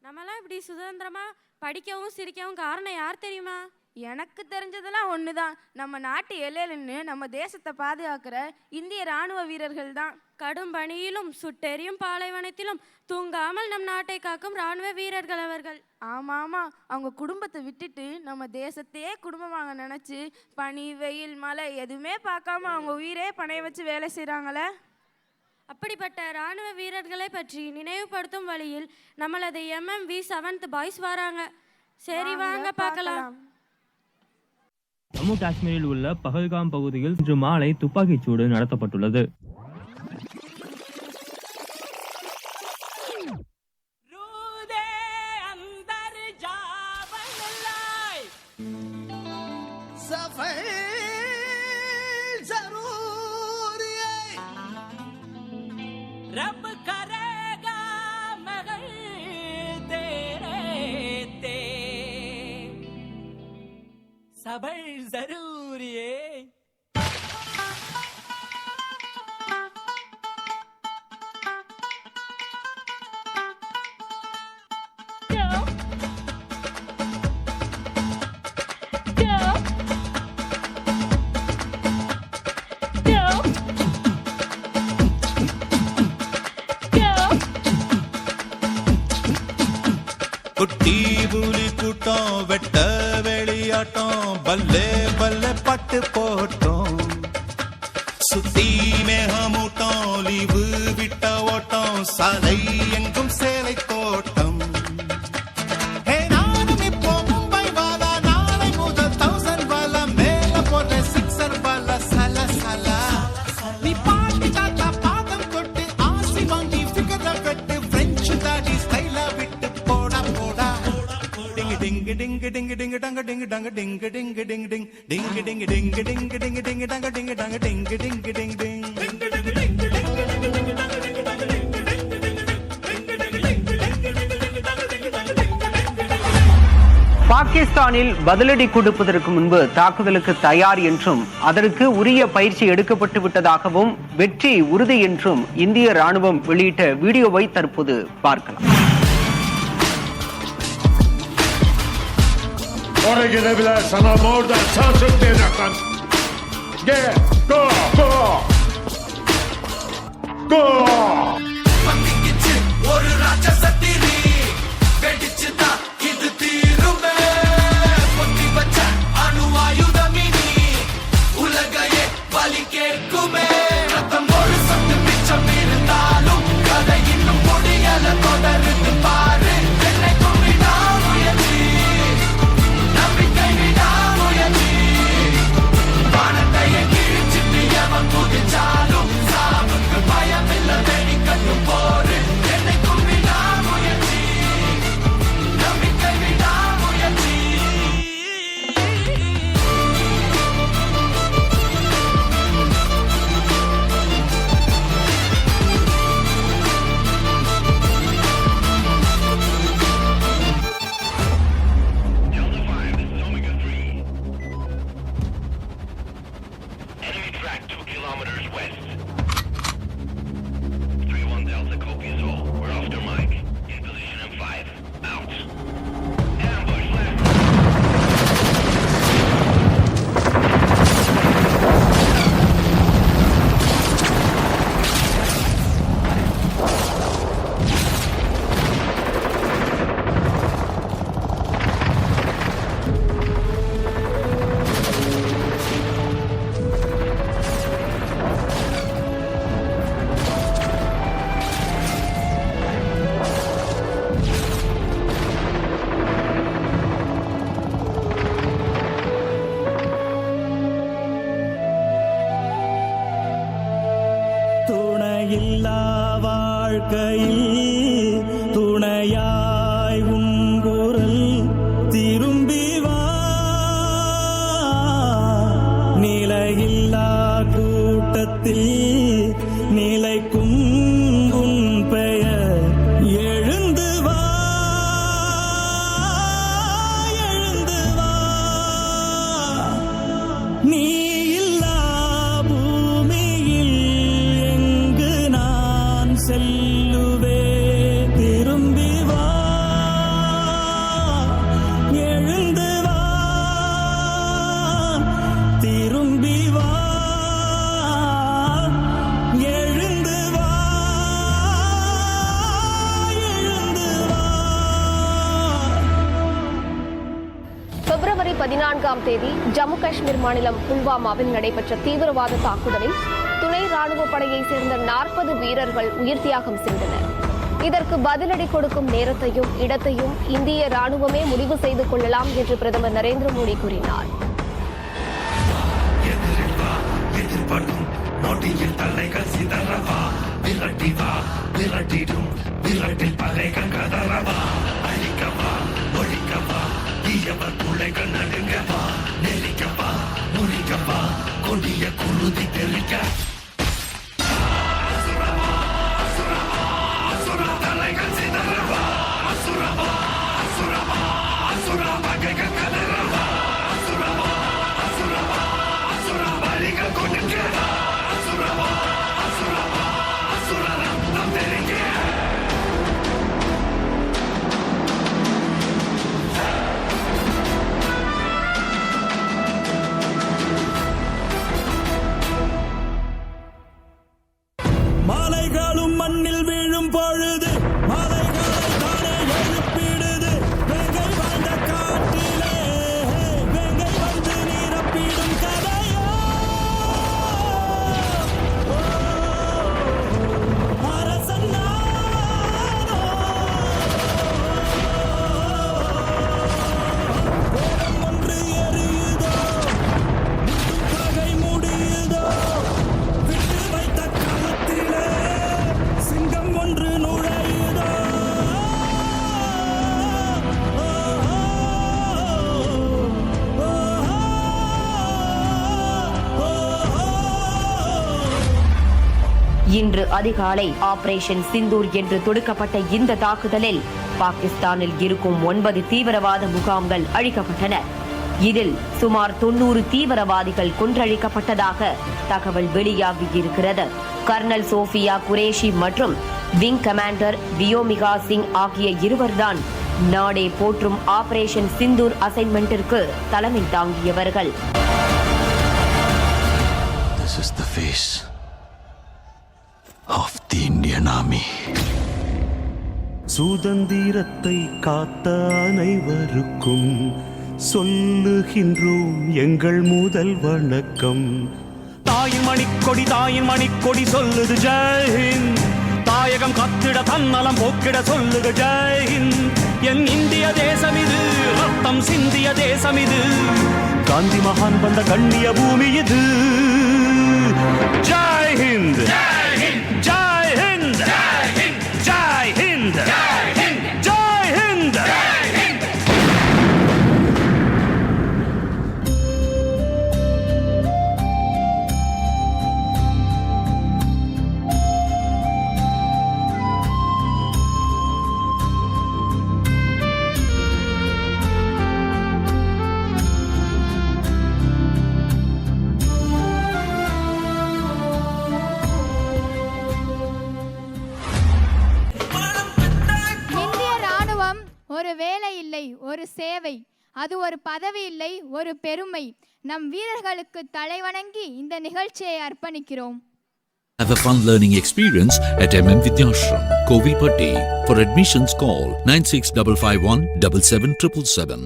நம்மளாம் இப்படி சுதந்திரமா படிக்கவும் சிரிக்கவும் காரணம் யார் தெரியுமா? எனக்கு தெரிஞ்சதெல்லாம் ஒண்ணுதான். நம்ம நாட்டு எல்லையிலன்னு நம்ம தேசத்தை பாதுகாக்கிற இந்திய ராணுவ வீரர்கள் தான். கடும் பணியிலும் சுட்டெரியும் பாலைவனத்திலும் தூங்காமல் நம் நாட்டை காக்கும் ராணுவ வீரர்கள் அவர்கள். ஆமா ஆமா, அவங்க குடும்பத்தை விட்டுட்டு நம்ம தேசத்தையே குடும்பமாக நினைச்சு பனி வெயில் மழை எதுவுமே பார்க்காம அவங்க உயிரே பணைய வச்சு வேலை செய்யறாங்களே. அப்படிப்பட்ட ராணுவ வீரர்களை பற்றி நினைவுபடுத்தும் வழியில் நம்மளது MMV 7th பாய்ஸ் வராங்க. சரி வாங்க பார்க்கலாம். ஜம்மு காஷ்மீரில் உள்ள பஹல்காம் பகுதியில் இன்று மாலை துப்பாக்கிச்சூடு நடத்தப்பட்டுள்ளது. रब करेगा मगर तेरे ते सबर जरूरी है। குட்டி புலி கூட்டம் வெட்ட வெளியாட்டம் பல்லே பல்லே பட்டு போட்டோம் சுத்தி மேகமூட்டம் லீவு விட்ட ஓட்டம் சாலை எங்கும் சேலை தோட்டம் நானும் இப்போ மும்பை வாலா நாளை முதல் 1000 வாலா மேல போற 6 வாலா சல சல நீ பாட்டி தாத்தா பாதம் தொட்டு ஆசி வாங்கி ஃபிகர வெட்டு பிரெஞ்சு தாடி ஸ்டைலா விட்டு ding ding ding ding dang ding dang ding ding ding ding ding ding ding ding ding ding dang ding dang ding ding ding ding பாகிஸ்தானில் பதிலடி கொடுப்பதற்கு முன்பு தாக்குதலுக்கு தயார் என்றும் அதற்கு உரிய பயிற்சி எடுக்கப்பட்டு விட்டதாகவும் வெற்றி உறுதி என்றும் இந்திய ராணுவம் வெளியிட்ட வீடியோவை தற்போது பார்க்கலாம். Oraya gidebilir sana oradan sansın diyeceksin. Gel, go, go, go. பத்திக்கிச்சு ஒரு ராட்சசத்திரி வெடிச்சுதா இது தீருமே பொத்தி வச்ச அணு ஆயுதமினி உலகையே பலி கேட்குமே ரத்தம் ஒரு சொட்டு மிச்சம் இருந்தாலும் கதை இன்னும் முடியல தொடர்ந்து பாரு என்னை கும்பிடா முயற்சி நம்பிக்கை விடா முயற்சி வானத்தையே கிழிச்சிட்டு எவன் குதிச்சாலும் சாவுக்கு பயமில்லை வெடிக்கட்டும் போரு என்னை கும்பிடா முயற்சி நம்பிக்கை விடா முயற்சி Enemy track 2 kilometers west. 3-1 Delta, copy as all. We're off their mic. In position M5. Out. Ambush left. துணையில்லா வாழ்க்கையில் துணையாய் உன் குரல் திரும்பி வா நிலையில்லா கூட்டத்தில் நிலைக்கும் உன் பெயர் எழுந்து வா எழுந்து வா நீ இல்லா பூமியில் எங்கு நான் செல்லுவே திரும்பி வா 14ஆம் தேதி ஜம்மு காஷ்மீர் மாநிலம் புல்வாமாவில் நடைபெற்ற தீவிரவாத தாக்குதலில் துணை ராணுவ படையைச் சேர்ந்த 40 வீரர்கள் உயிர் தியாகம் செய்தனர். இதற்கு பதிலடி கொடுக்கும் நேரத்தையும் இடத்தையும் இந்திய ராணுவமே முடிவு செய்து கொள்ளலாம் என்று பிரதமர் நரேந்திர மோடி கூறினார். மாலைகளும் மண்ணில் வீழும் பொழுது மாலைகளை தானே எழுப்பிடுது. வேங்கை வாழ்ந்த காட்டிலே வேங்கை வந்து நீரப்பிடும் கதையோ. அரசன் நானோ. கோலம் ஒன்று எரியுதோ, பகை முடியுதோ, விட்டு வைத்த களத்திலே சிங்கம் ஒன்று நுழையுதோ. இன்று அதிகாலை ஆபரேஷன் சிந்தூர் என்று தொடுக்கப்பட்ட இந்த தாக்குதலில் பாகிஸ்தானில் இருக்கும் 9 தீவிரவாத முகாம்கள் அழிக்கப்பட்டன. இதில் சுமார் 90 தீவிரவாதிகள் கொன்றழிக்கப்பட்டதாக தகவல் வெளியாகியிருக்கிறது. கர்னல் சோஃபியா குரேஷி மற்றும் விங் கமாண்டர் வியோமிகா சிங் ஆகிய இருவர்தான் நாடே போற்றும் ஆபரேஷன் சிந்தூர் அசைன்மெண்டிற்கு தலைமை தாங்கியவர்கள். This is the face of the Indian Army. சுதந்திரத்தை காத்த அனைவருக்கும் சொல்லுகின்றோம் எங்கள் முதல் வணக்கம். தாயின் மணிக்கொடி சொல்லுது ஜெய்ஹிந்த். தாயகம் காத்திட தன்னலம் போக்கிட சொல்லுது ஜெய்ஹிந்த். என் இந்திய தேசம் இது, ரத்தம் சிந்திய தேசம் இது. காந்தி மகான் வந்த கண்ணிய பூமி இது. ஜெய்ஹிந்த், ஜெய்ஹிந்த், ஜெய்ஹிந்த், ஜெய்ஹிந்த், ஜெய்ஹிந்த். ஒரு வேலை இல்லை, ஒரு சேவை. அது ஒரு பதவி இல்லை, ஒரு பெருமை. நம் வீரர்களுக்கு தலைவணங்கி இந்த நிகழ்ச்சியை அர்ப்பணிக்கிறோம். Have a fun learning experience at MM Vidyashram, Kovilpatti. For admissions call 9655177777.